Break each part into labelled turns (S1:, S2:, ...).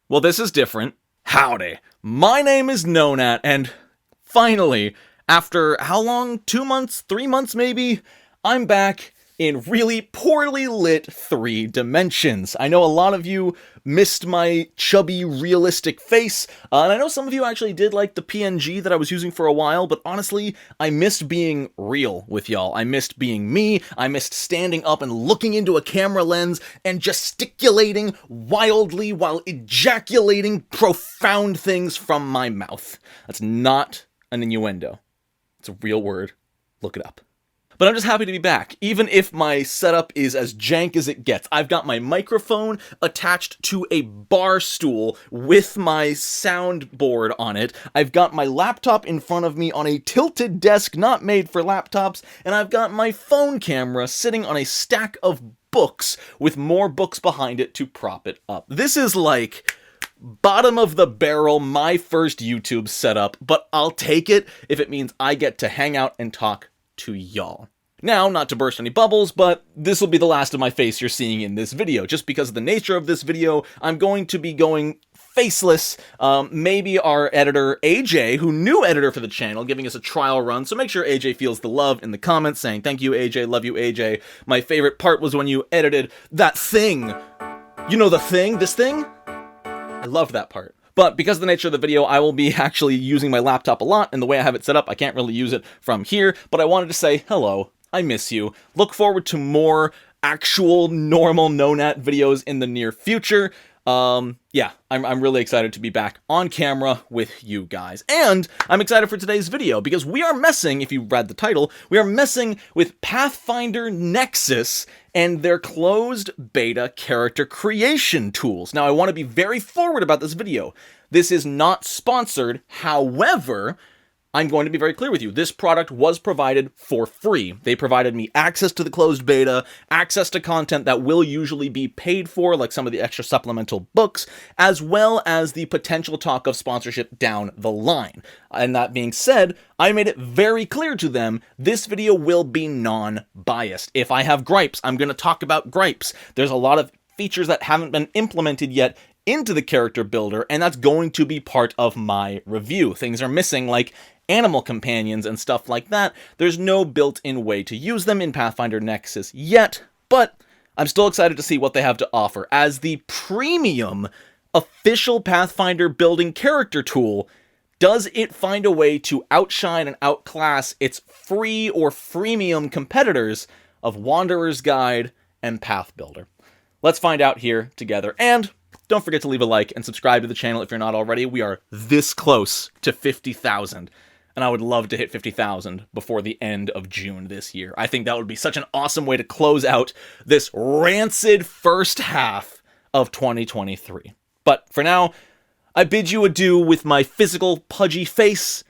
S1: Well, this is different. Howdy. My name is Nonat, and finally, after how long? 2 months? 3 months maybe? I'm back in really poorly lit 3 dimensions. I know a lot of you missed my chubby, realistic face, and I know some of you actually did like the PNG that I was using for a while, but honestly, I missed being real with y'all. I missed being me. I missed standing up and looking into a camera lens and gesticulating wildly while ejaculating profound things from my mouth. That's not an innuendo. It's a real word. Look it up. But I'm just happy to be back, even if my setup is as jank as it gets. I've got my microphone attached to a bar stool with my soundboard on it. I've got my laptop in front of me on a tilted desk not made for laptops, and I've got my phone camera sitting on a stack of books with more books behind it to prop it up. This is like bottom of the barrel, my first YouTube setup, but I'll take it if it means I get to hang out and talk to y'all. Now, not to burst any bubbles, but this will be the last of my face you're seeing in this video. Just because of the nature of this video, I'm going to be going faceless. Maybe our editor, AJ, who new editor for the channel, giving us a trial run, so make sure AJ feels the love in the comments, saying thank you, AJ, love you, AJ. My favorite part was when you edited that thing. You know the thing? This thing? I loved that part. But because of the nature of the video, I will be actually using my laptop a lot, and the way I have it set up, I can't really use it from here, but I wanted to say hello, I miss you. Look forward to more actual normal Nonat videos in the near future. Yeah, I'm really excited to be back on camera with you guys. And I'm excited for today's video because we are messing, if you read the title, we are messing with Pathfinder Nexus and their closed beta character creation tools. Now, I want to be very forward about this video. This is not sponsored. However, I'm going to be very clear with you. This product was provided for free. They provided me access to the closed beta, access to content that will usually be paid for, like some of the extra supplemental books, as well as the potential talk of sponsorship down the line. And that being said, I made it very clear to them, this video will be non-biased. If I have gripes, I'm going to talk about gripes. There's a lot of features that haven't been implemented yet into the character builder, and that's going to be part of my review. Things are missing, like animal companions and stuff like that. There's no built-in way to use them in Pathfinder Nexus yet, but I'm still excited to see what they have to offer. As the premium official Pathfinder building character tool, does it find a way to outshine and outclass its free or freemium competitors of Wanderer's Guide and Path Builder? Let's find out here together, and don't forget to leave a like and subscribe to the channel if you're not already. We are this close to 50,000. And I would love to hit 50,000 before the end of June this year. I think that would be such an awesome way to close out this rancid first half of 2023. But for now, I bid you adieu with my physical pudgy face,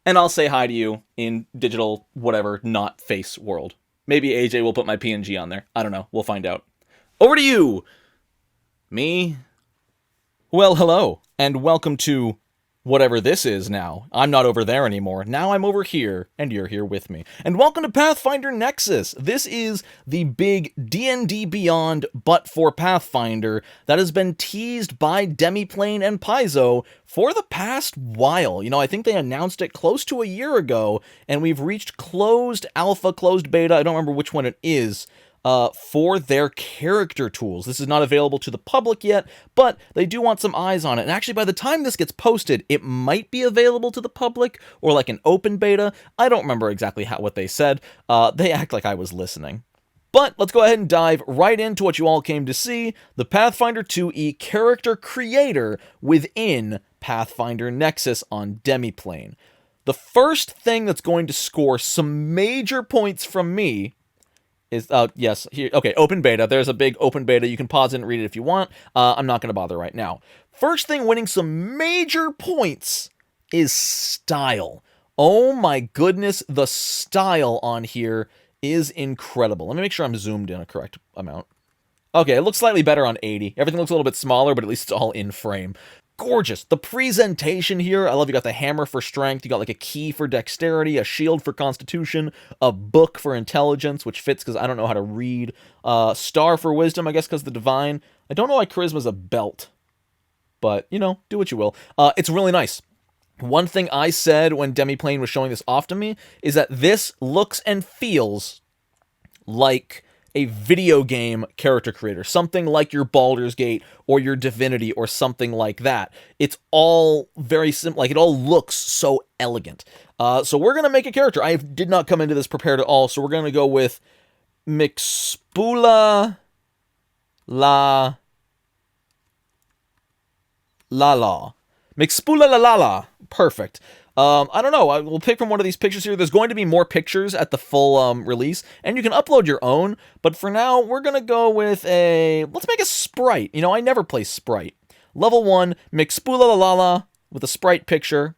S1: and I'll say hi to you in digital whatever not face world. Maybe AJ will put my PNG on there. I don't know. We'll find out. Over to you! Me? Well, hello, and welcome to whatever this is now. I'm not over there anymore. Now I'm over here, and you're here with me. And welcome to Pathfinder Nexus. This is the big D&D Beyond, but for Pathfinder, that has been teased by Demiplane and Paizo for the past while. You know, I think they announced it close to a year ago, and we've reached closed alpha, closed beta, I don't remember which one it is, for their character tools. This is not available to the public yet, but they do want some eyes on it. And actually, by the time this gets posted, it might be available to the public, or like an open beta. I don't remember exactly what they said. They act like I was listening. But let's go ahead and dive right into what you all came to see, the Pathfinder 2e character creator within Pathfinder Nexus on Demiplane. The first thing that's going to score some major points from me is, yes, here, okay, open beta. There's a big open beta. You can pause it and read it if you want. I'm not going to bother right now. First thing winning some major points is style. Oh my goodness, the style on here is incredible. Let me make sure I'm zoomed in a correct amount. Okay, it looks slightly better on 80. Everything looks a little bit smaller, but at least it's all in frame. Gorgeous. The presentation here, I love you got the hammer for strength, you got like a key for dexterity, a shield for constitution, a book for intelligence, which fits because I don't know how to read, star for wisdom, I guess because the divine. I don't know why charisma's a belt. but, you know, do what you will. It's really nice. One thing I said when Demiplane was showing this off to me is that this looks and feels like a video game character creator, something like your Baldur's Gate or your Divinity or something like that. It's all very simple, like it all looks so elegant. So we're gonna make a character. I did not come into this prepared at all, so we're gonna go with Mixpula La La. Mixpula La La La. Perfect. I don't know. We'll pick from one of these pictures here. There's going to be more pictures at the full release, and you can upload your own. But for now, we're going to go with let's make a sprite. You know, I never play sprite. Level 1, Mixpula La La La with a sprite picture.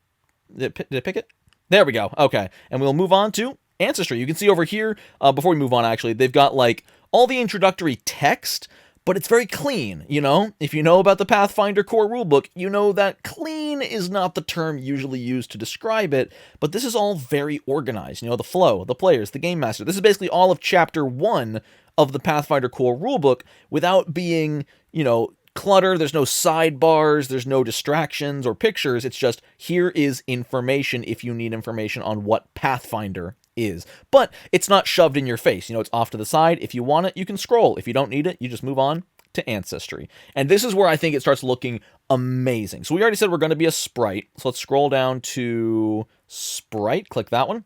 S1: Did I pick it? There we go. Okay. And we'll move on to Ancestry. You can see over here, before we move on, actually, they've got, like, all the introductory text, but it's very clean, you know? If you know about the Pathfinder core rulebook, you know that clean is not the term usually used to describe it, but this is all very organized. You know, the flow, the players, the game master. This is basically all of Chapter 1 of the Pathfinder core rulebook without being, you know, clutter. There's no sidebars, there's no distractions or pictures. It's just, here is information if you need information on what Pathfinder is. But it's not shoved in your face. You know, it's off to the side. If you want it, you can scroll. If you don't need it, you just move on to Ancestry. And this is where I think it starts looking amazing. So we already said we're going to be a sprite. So let's scroll down to sprite. Click that one.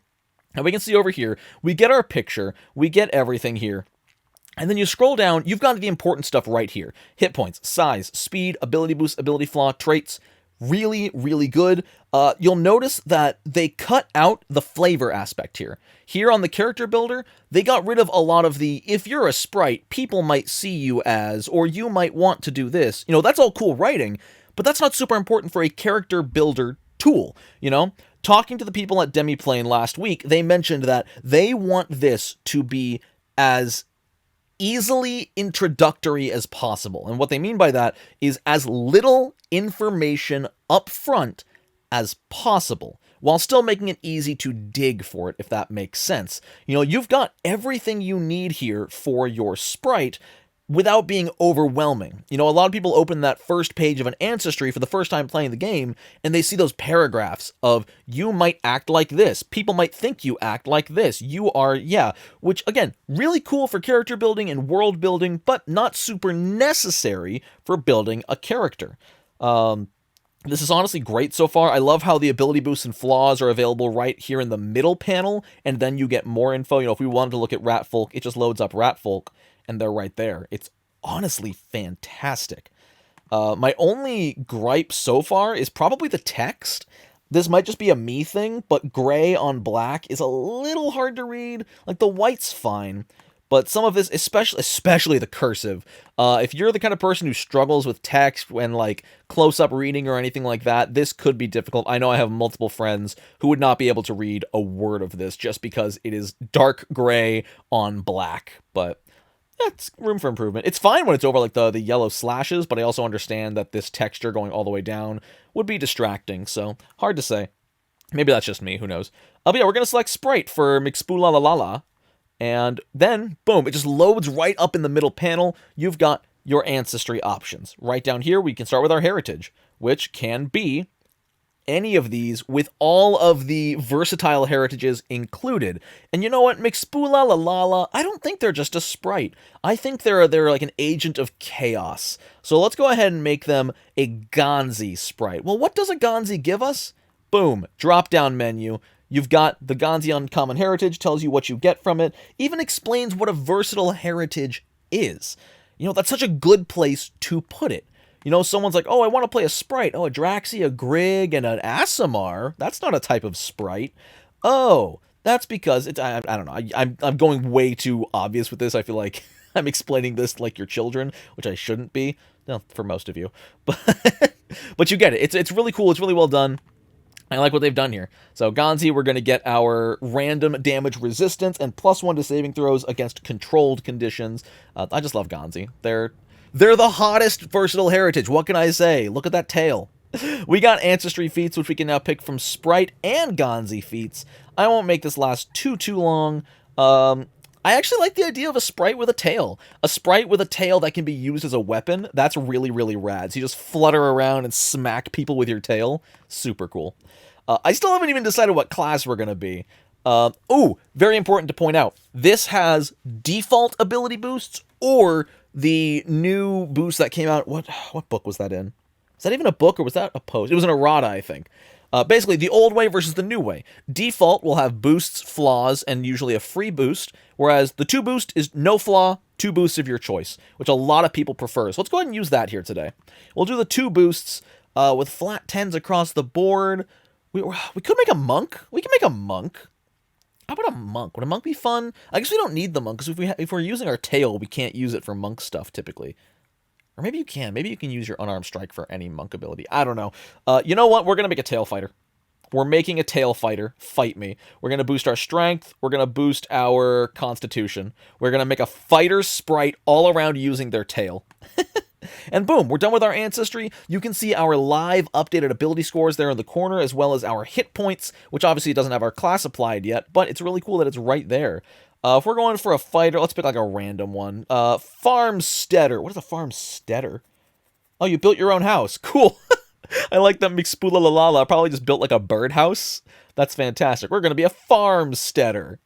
S1: And we can see over here, we get our picture. We get everything here. And then you scroll down, you've got the important stuff right here. Hit points, size, speed, ability boost, ability flaw, traits. Really, really good. You'll notice that they cut out the flavor aspect here. Here on the character builder, they got rid of a lot of the, if you're a sprite, people might see you as, or you might want to do this. You know, that's all cool writing, but that's not super important for a character builder tool, you know? Talking to the people at Demiplane last week, they mentioned that they want this to be as easily introductory as possible. And what they mean by that is as little information up front as possible, while still making it easy to dig for it, if that makes sense. You know, you've got everything you need here for your sprite without being overwhelming. You know, a lot of people open that first page of an Ancestry for the first time playing the game, and they see those paragraphs of, you might act like this, people might think you act like this, you are, yeah, which, again, really cool for character building and world building, but not super necessary for building a character. This is honestly great so far. I love how the ability boosts and flaws are available right here in the middle panel, and then you get more info. You know, if we wanted to look at Ratfolk, it just loads up Ratfolk, and they're right there. It's honestly fantastic. My only gripe so far is probably the text. This might just be a me thing, but gray on black is a little hard to read. Like, the white's fine, but some of this, especially the cursive, if you're the kind of person who struggles with text when, like, close-up reading or anything like that, this could be difficult. I know I have multiple friends who would not be able to read a word of this just because it is dark gray on black, but it's room for improvement. It's fine when it's over like the yellow slashes, but I also understand that this texture going all the way down would be distracting, so hard to say. Maybe that's just me, who knows. But yeah, we're going to select Sprite for Mixpula La La La, and then, boom, it just loads right up in the middle panel. You've got your Ancestry options. Right down here, we can start with our heritage, which can be any of these with all of the versatile heritages included. And you know what? Mixpula La La La, I don't think they're just a sprite. I think they're like an agent of chaos. So let's go ahead and make them a Gonzi sprite. Well, what does a Gonzi give us? Boom, drop-down menu. You've got the Gonzi Uncommon Heritage, tells you what you get from it, even explains what a versatile heritage is. You know, that's such a good place to put it. You know, someone's like, oh, I want to play a sprite. Oh, a Draxi, a Grig, and an Aasimar. That's not a type of sprite. Oh, that's because it's, I don't know. I'm going way too obvious with this. I feel like I'm explaining this like your children, which I shouldn't be. No, for most of you. But you get it. It's really cool. It's really well done. I like what they've done here. So Gonzi, we're going to get our random damage resistance and +1 to saving throws against controlled conditions. I just love Gonzi. They're the hottest versatile heritage. What can I say? Look at that tail. We got Ancestry feats, which we can now pick from Sprite and Gonzi feats. I won't make this last too long. I actually like the idea of a sprite with a tail. A sprite with a tail that can be used as a weapon. That's really, really rad. So you just flutter around and smack people with your tail. Super cool. I still haven't even decided what class we're going to be. Very important to point out. This has default ability boosts or the new boost that came out. What book was that in? Is that even a book, or was that a post? It was an errata, I think. Basically, the old way versus the new way. Default will have boosts, flaws, and usually a free boost, whereas the 2 boost is no flaw, 2 boosts of your choice, which a lot of people prefer. So let's go ahead and use that here today. We'll do the 2 boosts with flat 10s across the board. We could make a monk. We can make a monk. How about a monk? Would a monk be fun? I guess we don't need the monk, because if we're using our tail, we can't use it for monk stuff, typically. Or maybe you can. Maybe you can use your unarmed strike for any monk ability. I don't know. You know what? We're going to make a tail fighter. We're making a tail fighter. Fight me. We're going to boost our strength. We're going to boost our constitution. We're going to make a fighter sprite all around using their tail. And boom, we're done with our ancestry. You can see our live updated ability scores there in the corner, as well as our hit points, which obviously doesn't have our class applied yet, but it's really cool that it's right there. If we're going for a fighter, let's pick like a random one. Farmsteader. What is a farmsteader? Oh, you built your own house. Cool. I like that Mixpula probably just built like a birdhouse. That's fantastic. We're going to be a farmsteader.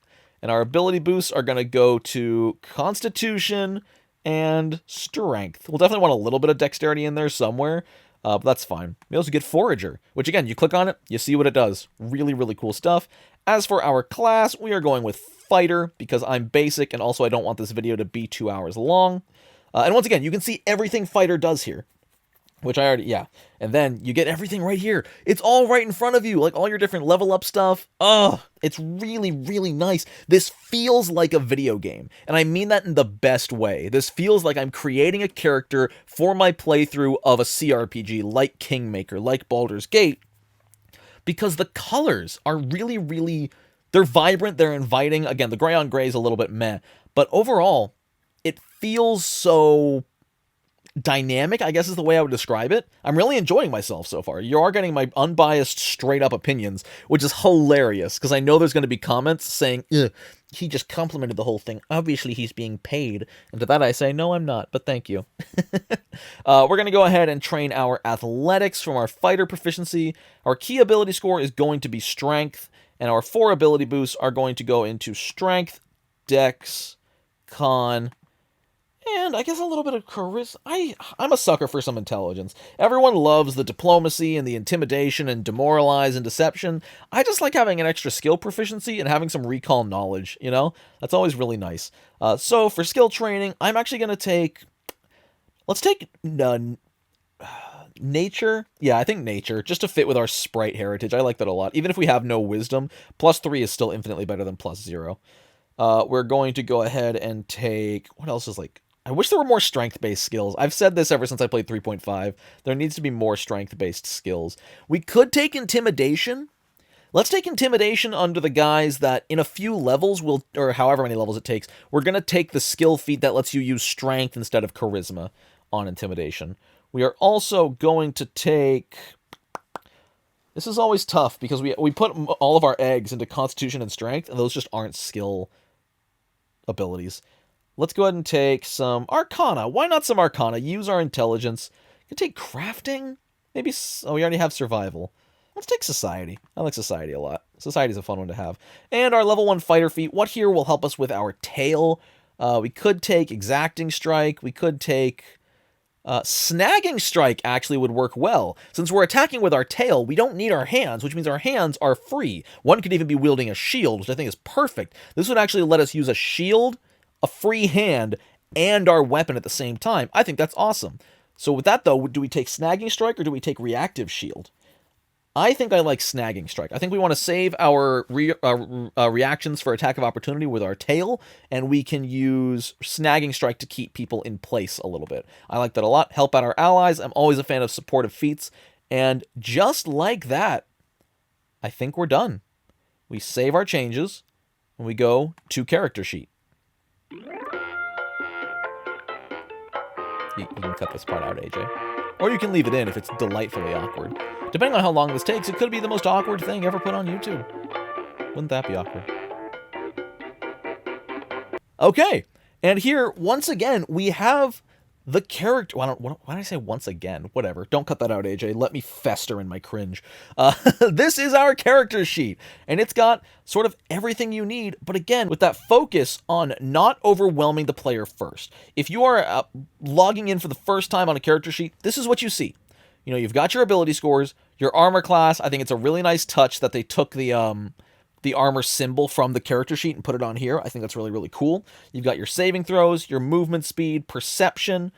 S1: And our ability boosts are going to go to Constitution and Strength. We'll definitely want a little bit of Dexterity in there somewhere. But that's fine. We also get Forager, which again, you click on it, you see what it does. Really, really cool stuff. As for our class, we are going with Fighter, because I'm basic, and also I don't want this video to be 2 hours long. And once again, you can see everything Fighter does here. Which I already, yeah. And then you get everything right here. It's all right in front of you, like all your different level up stuff. Oh, it's really, really nice. This feels like a video game, and I mean that in the best way. This feels like I'm creating a character for my playthrough of a CRPG like Kingmaker, like Baldur's Gate, because the colors are really, really, they're vibrant, they're inviting. Again, the gray on gray is a little bit meh, but overall, it feels so dynamic, I guess is the way I would describe it. I'm really enjoying myself so far. You are getting my unbiased, straight up opinions, which is hilarious, because I know there's going to be comments saying, he just complimented the whole thing. Obviously, he's being paid. And to that I say, no, I'm not, but thank you. We're going to go ahead and train our athletics from our fighter proficiency. Our key ability score is going to be strength, and our 4 ability boosts are going to go into strength, dex, con, and I guess a little bit of charisma. I'm a sucker for some intelligence. Everyone loves the diplomacy and the intimidation and demoralize and deception. I just like having an extra skill proficiency and having some recall knowledge, you know? That's always really nice. So for skill training, I'm actually going to take... Let's take nature. Yeah, I think nature, just to fit with our sprite heritage. I like that a lot. Even if we have no wisdom, +3 is still infinitely better than +0. We're going to go ahead and take... What else is like... I wish there were more strength-based skills. I've said this ever since I played 3.5. There needs to be more strength-based skills. We could take Intimidation. Let's take Intimidation under the guise that in a few levels, or however many levels it takes, we're going to take the skill feat that lets you use Strength instead of Charisma on Intimidation. We are also going to take... This is always tough, because we put all of our eggs into Constitution and Strength, and those just aren't skill abilities. Let's go ahead and take some Arcana. Why not some Arcana? Use our intelligence. You could take Crafting. Maybe... Oh, we already have Survival. Let's take Society. I like Society a lot. Society's a fun one to have. And our level 1 fighter feat. What here will help us with our tail? We could take Exacting Strike. We could take... Snagging Strike actually would work well. Since we're attacking with our tail, we don't need our hands, which means our hands are free. One could even be wielding a shield, which I think is perfect. This would actually let us use a shield, a free hand, and our weapon at the same time. I think that's awesome. So with that, though, do we take Snagging Strike or do we take Reactive Shield? I think I like Snagging Strike. I think we want to save our reactions for Attack of Opportunity with our tail, and we can use Snagging Strike to keep people in place a little bit. I like that a lot. Help out our allies. I'm always a fan of supportive feats. And just like that, I think we're done. We save our changes, and we go to Character Sheet. You can cut this part out, AJ. Or you can leave it in if it's delightfully awkward. Depending on how long this takes, it could be the most awkward thing ever put on YouTube. Wouldn't that be awkward? Okay, and here, once again, we have the character. Why did I say once again? Whatever. Don't cut that out, AJ. Let me fester in my cringe. This is our character sheet, and it's got sort of everything you need, but again, with that focus on not overwhelming the player first. If you are logging in for the first time on a character sheet, this is what you see. You know, you've got your ability scores, your armor class. I think it's a really nice touch that they took the armor symbol from the character sheet and put it on here. I think that's really, really cool. You've got your saving throws, your movement speed, perception,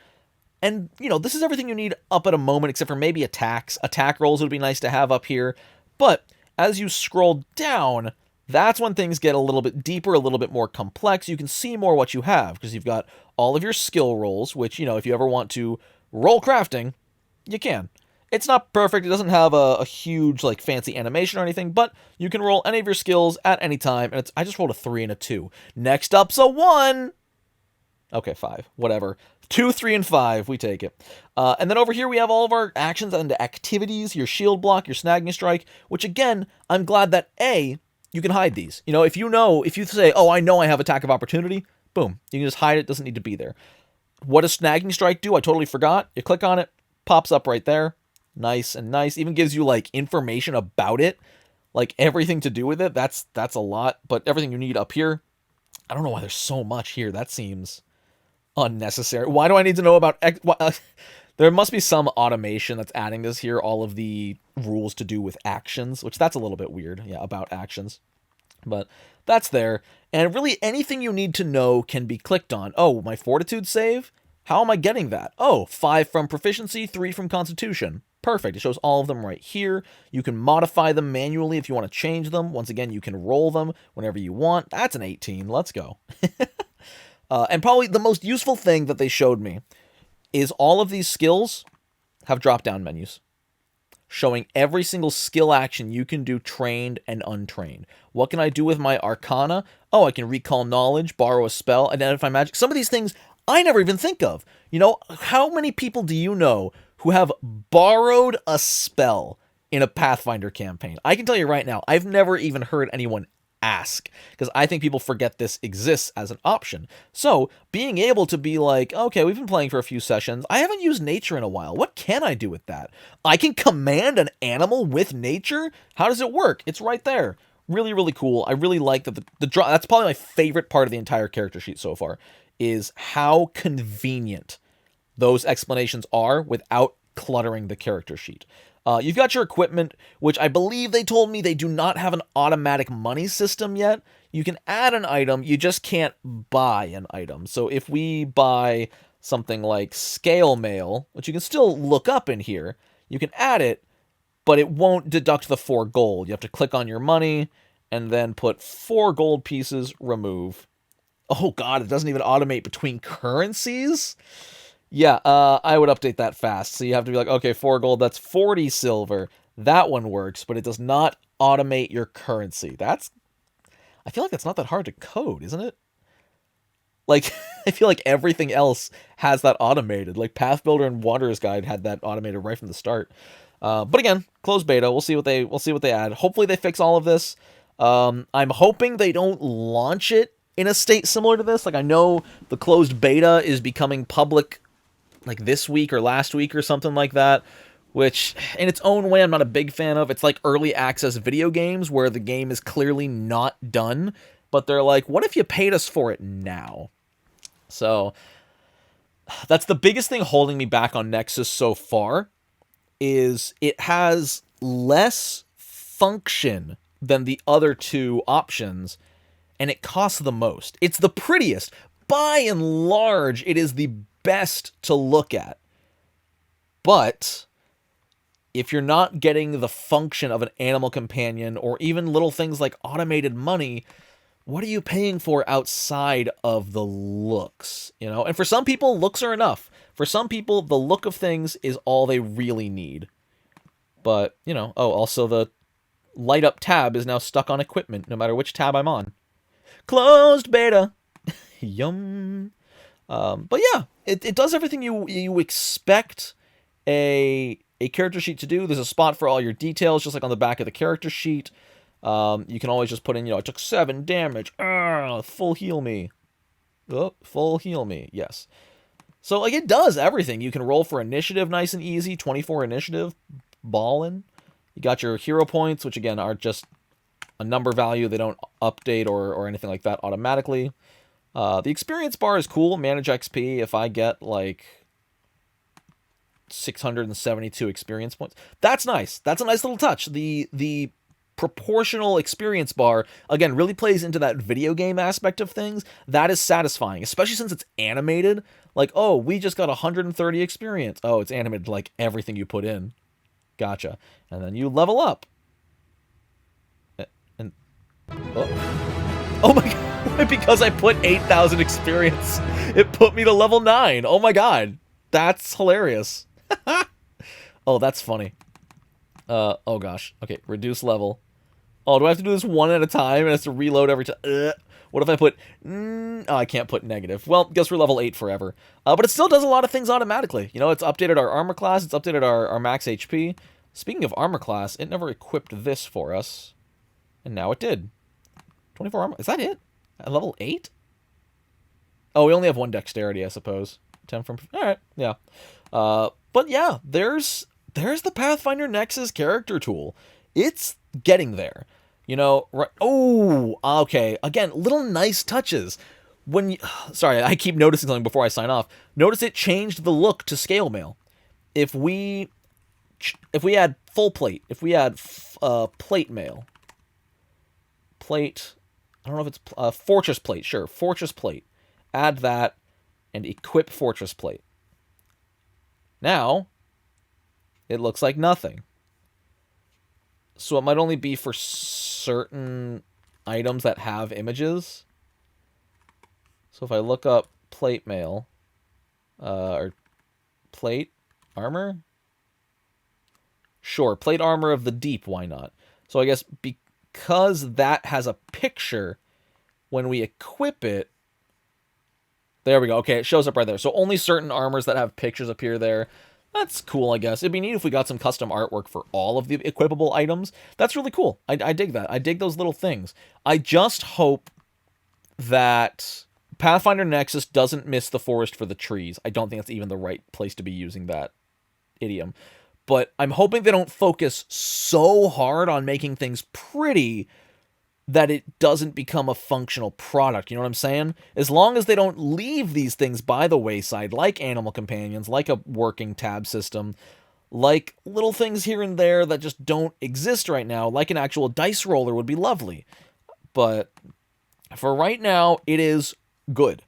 S1: and, you know, this is everything you need up at a moment, except for maybe attacks. Attack rolls would be nice to have up here. But as you scroll down, that's when things get a little bit deeper, a little bit more complex. You can see more what you have, because you've got all of your skill rolls, which, you know, if you ever want to roll crafting, you can. It's not perfect. It doesn't have a huge, like, fancy animation or anything, but you can roll any of your skills at any time, and I just rolled a 3 and a 2. Next up's a 1! Okay, 5. Whatever. 2, 3, and 5. We take it. And then over here we have all of our actions and activities, your shield block, your snagging strike, which, again, I'm glad that, A, you can hide these. You know, if you say, oh, I know I have attack of opportunity, boom. You can just hide it. Doesn't need to be there. What does snagging strike do? I totally forgot. You click on it, pops up right there. Nice and nice. Even gives you, like, information about it, like everything to do with it. That's a lot, but everything you need up here. I don't know why there's so much here. That seems unnecessary. Why do I need to know about there must be some automation that's adding this here, all of the rules to do with actions, which that's a little bit weird. Yeah, about actions. But that's there. And really anything you need to know can be clicked on. Oh, my fortitude save? How am I getting that? Oh, 5 from proficiency, 3 from constitution. Perfect. It shows all of them right here. You can modify them manually if you want to change them. Once again, you can roll them whenever you want. That's an 18. Let's go. And probably the most useful thing that they showed me is all of these skills have drop-down menus showing every single skill action you can do trained and untrained. What can I do with my arcana? Oh, I can recall knowledge, borrow a spell, identify magic. Some of these things I never even think of. You know, how many people do you know who have borrowed a spell in a Pathfinder campaign? I can tell you right now, I've never even heard anyone ask, because I think people forget this exists as an option. So being able to be like, okay, we've been playing for a few sessions, I haven't used nature in a while, what can I do with that? I can command an animal with nature? How does it work? It's right there. Really, really cool. I really like that that's probably my favorite part of the entire character sheet so far, is how convenient those explanations are without cluttering the character sheet. You've got your equipment, which I believe they told me they do not have an automatic money system yet. You can add an item, you just can't buy an item. So if we buy something like scale mail, which you can still look up in here, you can add it, but it won't deduct the 4 gold. You have to click on your money and then put 4 gold pieces, remove. Oh god, it doesn't even automate between currencies? Yeah, I would update that fast. So you have to be like, okay, 4 gold, that's 40 silver. That one works, but it does not automate your currency. I feel like that's not that hard to code, isn't it? Like, I feel like everything else has that automated. Like, Path Builder and Wanderer's Guide had that automated right from the start. But again, closed beta. We'll see what they add. Hopefully they fix all of this. I'm hoping they don't launch it in a state similar to this. Like, I know the closed beta is becoming public like this week or last week or something like that, which in its own way I'm not a big fan of. It's like early access video games where the game is clearly not done, but they're like, what if you paid us for it now? So that's the biggest thing holding me back on Nexus so far, is it has less function than the other 2 options, and it costs the most. It's the prettiest. By and large, it is the best to look at. But if you're not getting the function of an animal companion, or even little things like automated money, what are you paying for outside of the looks? You know, and for some people, looks are enough. For some people, the look of things is all they really need. But, you know, oh, also the light up tab is now stuck on equipment, no matter which tab I'm on. Closed beta. Yum. But yeah, it does everything you expect a character sheet to do. There's a spot for all your details, just like on the back of the character sheet. You can always just put in, you know, I took 7 damage. Full heal me. Oh, full heal me. Yes. So, like, it does everything. You can roll for initiative nice and easy. 24 initiative. Ballin'. You got your hero points, which, again, are just a number value. They don't update or anything like that automatically. The experience bar is cool. Manage XP. If I get, like, 672 experience points. That's nice. That's a nice little touch. The proportional experience bar, again, really plays into that video game aspect of things. That is satisfying, especially since it's animated. Like, oh, we just got 130 experience. Oh, it's animated like everything you put in. Gotcha. And then you level up. And oh my god, because I put 8,000 experience, it put me to level 9. Oh my god. That's hilarious. Oh, that's funny. Oh gosh. Okay, reduce level. Oh, do I have to do this one at a time and it has to reload every time? What if I put... Oh, I can't put negative. Well, guess we're level 8 forever. But it still does a lot of things automatically. You know, it's updated our armor class. It's updated our max HP. Speaking of armor class, it never equipped this for us. And now it did. 24 armor... Is that it? At level 8? Oh, we only have 1 dexterity, I suppose. 10 from... Alright, yeah. But yeah, there's the Pathfinder Nexus character tool. It's getting there. You know, right? Oh, okay. Again, little nice touches. When you, sorry, I keep noticing something before I sign off. Notice it changed the look to scale mail. If we had full plate, if we had plate mail, plate, I don't know if it's fortress plate. Sure, fortress plate. Add that and equip fortress plate. Now, it looks like nothing. So it might only be for certain items that have images. So if I look up plate mail, or plate armor? Sure, plate armor of the deep, why not? So I guess because that has a picture, when we equip it, there we go. Okay, it shows up right there. So only certain armors that have pictures appear there. That's cool, I guess. It'd be neat if we got some custom artwork for all of the equipable items. That's really cool. I dig that. I dig those little things. I just hope that Pathfinder Nexus doesn't miss the forest for the trees. I don't think that's even the right place to be using that idiom. But I'm hoping they don't focus so hard on making things pretty that it doesn't become a functional product. You know what I'm saying? As long as they don't leave these things by the wayside, like animal companions, like a working tab system, like little things here and there that just don't exist right now, like an actual dice roller would be lovely. But for right now, it is good.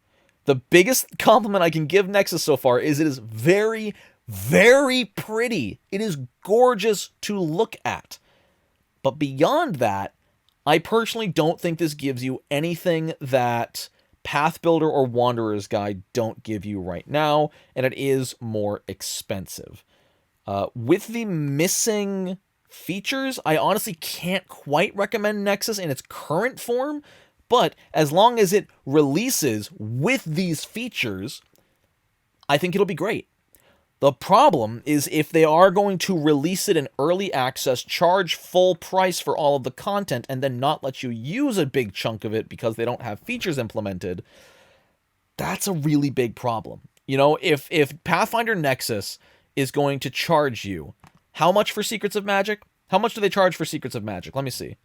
S1: The biggest compliment I can give Nexus so far is it is very, very pretty. It is gorgeous to look at. But beyond that, I personally don't think this gives you anything that Path Builder or Wanderer's Guide don't give you right now, and it is more expensive. With the missing features, I honestly can't quite recommend Nexus in its current form, but as long as it releases with these features, I think it'll be great. The problem is if they are going to release it in early access, charge full price for all of the content, and then not let you use a big chunk of it because they don't have features implemented, that's a really big problem. You know, if Pathfinder Nexus is going to charge you, how much for Secrets of Magic? How much do they charge for Secrets of Magic? Let me see.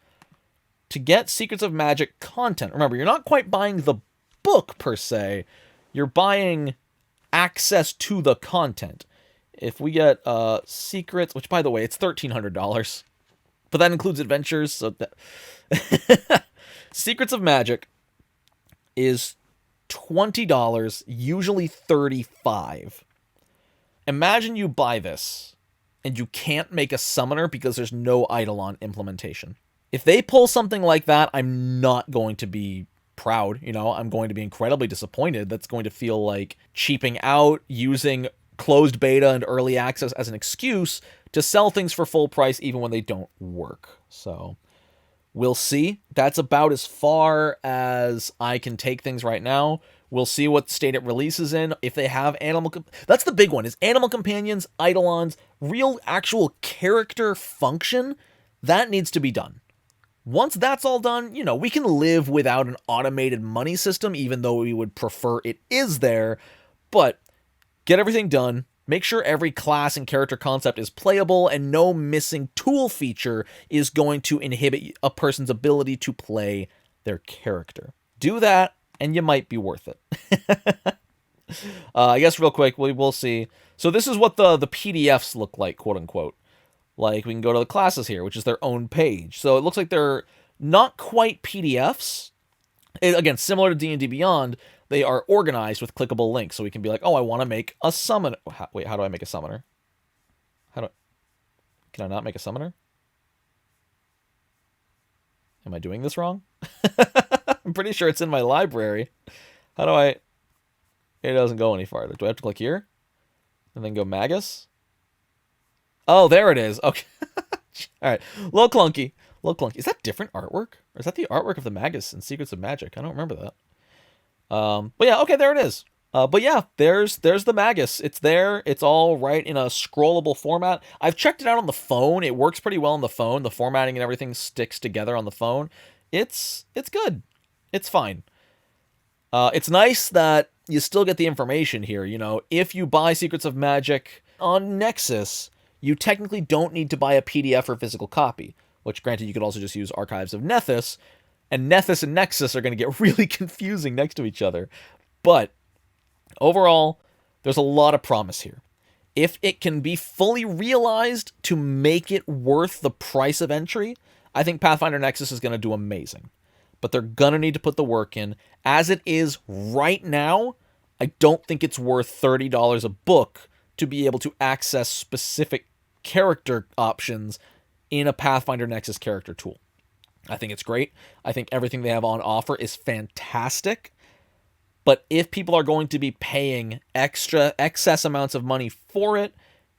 S1: To get Secrets of Magic content, remember, you're not quite buying the book per se, you're buying access to the content. If we get secrets, which by the way, it's $1,300, but that includes adventures. So that Secrets of Magic is $20, usually $35. Imagine you buy this and you can't make a summoner because there's no Eidolon implementation. If they pull something like that, I'm not going to be proud, you know, I'm going to be incredibly disappointed. That's going to feel like cheaping out, using closed beta and early access as an excuse to sell things for full price even when they don't work. So we'll see. That's about as far as I can take things right now. We'll see what state it releases in. If they have that's the big one, is animal companions, eidolons, real actual character function. That needs to be done. Once that's all done, you know, we can live without an automated money system, even though we would prefer it is there. But get everything done. Make sure every class and character concept is playable, and no missing tool feature is going to inhibit a person's ability to play their character. Do that, and you might be worth it. I guess real quick, we'll see. So this is what the PDFs look like, quote unquote. Like, we can go to the classes here, which is their own page. So it looks like they're not quite PDFs. Again, similar to D&D Beyond, they are organized with clickable links. So we can be like, oh, I want to make a summoner. Wait, how do I make a summoner? Can I not make a summoner? Am I doing this wrong? I'm pretty sure it's in my library. How do I... It doesn't go any farther. Do I have to click here? And then go Magus? Oh, there it is. Okay. All right. Little clunky. Is that different artwork? Or is that the artwork of the Magus in Secrets of Magic? I don't remember that. But yeah, okay, there it is. But yeah, there's the Magus. It's there. It's all right in a scrollable format. I've checked it out on the phone. It works pretty well on the phone. The formatting and everything sticks together on the phone. It's good. It's fine. It's nice that you still get the information here. You know, if you buy Secrets of Magic on Nexus, you technically don't need to buy a PDF or physical copy, which granted you could also just use Archives of Nethys, and Nethys and Nexus are going to get really confusing next to each other. But overall, there's a lot of promise here. If it can be fully realized to make it worth the price of entry, I think Pathfinder Nexus is going to do amazing. But they're going to need to put the work in. As it is right now, I don't think it's worth $30 a book to be able to access specific character options in a Pathfinder Nexus character tool. I think it's great. I think everything they have on offer is fantastic. But if people are going to be paying excess amounts of money for it,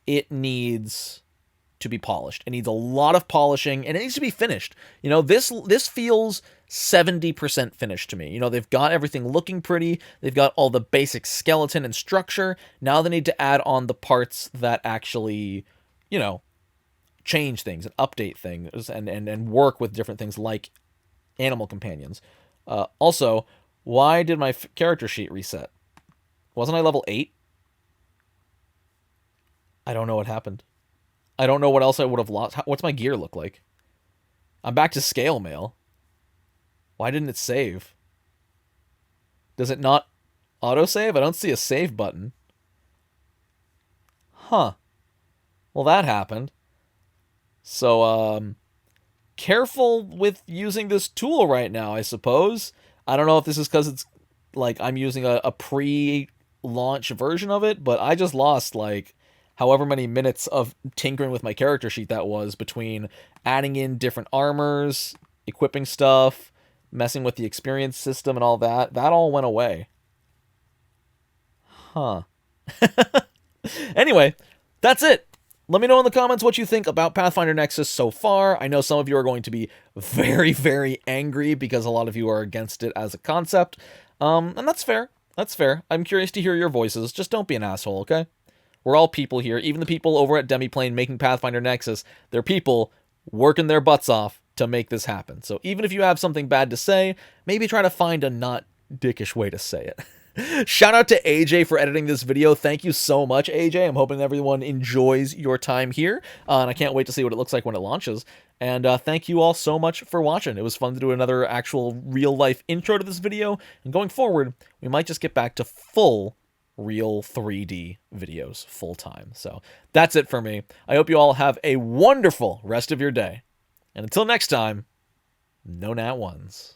S1: it needs to be polished. It needs a lot of polishing, and it needs to be finished. You know, this feels 70% finished to me. You know, they've got everything looking pretty. They've got all the basic skeleton and structure. Now they need to add on the parts that actually, you know, change things and update things and work with different things like animal companions. Also, why did my character sheet reset? Wasn't I level 8? I don't know what happened. I don't know what else I would have lost. What's my gear look like? I'm back to scale mail. Why didn't it save? Does it not autosave? I don't see a save button. Huh. Well, that happened. So, careful with using this tool right now, I suppose. I don't know if this is because it's, like, I'm using a pre-launch version of it, but I just lost, like, however many minutes of tinkering with my character sheet that was between adding in different armors, equipping stuff, messing with the experience system and all that. That all went away. Huh. Anyway, that's it. Let me know in the comments what you think about Pathfinder Nexus so far. I know some of you are going to be very, very angry because a lot of you are against it as a concept. And that's fair. That's fair. I'm curious to hear your voices. Just don't be an asshole, okay? We're all people here. Even the people over at Demiplane making Pathfinder Nexus, they're people working their butts off to make this happen. So even if you have something bad to say, maybe try to find a not dickish way to say it. Shout out to AJ for editing this video. Thank you so much, AJ. I'm hoping everyone enjoys your time here. And I can't wait to see what it looks like when it launches. And thank you all so much for watching. It was fun to do another actual real-life intro to this video. And going forward, we might just get back to full real 3D videos full time. So that's it for me. I hope you all have a wonderful rest of your day. And until next time, no nat ones.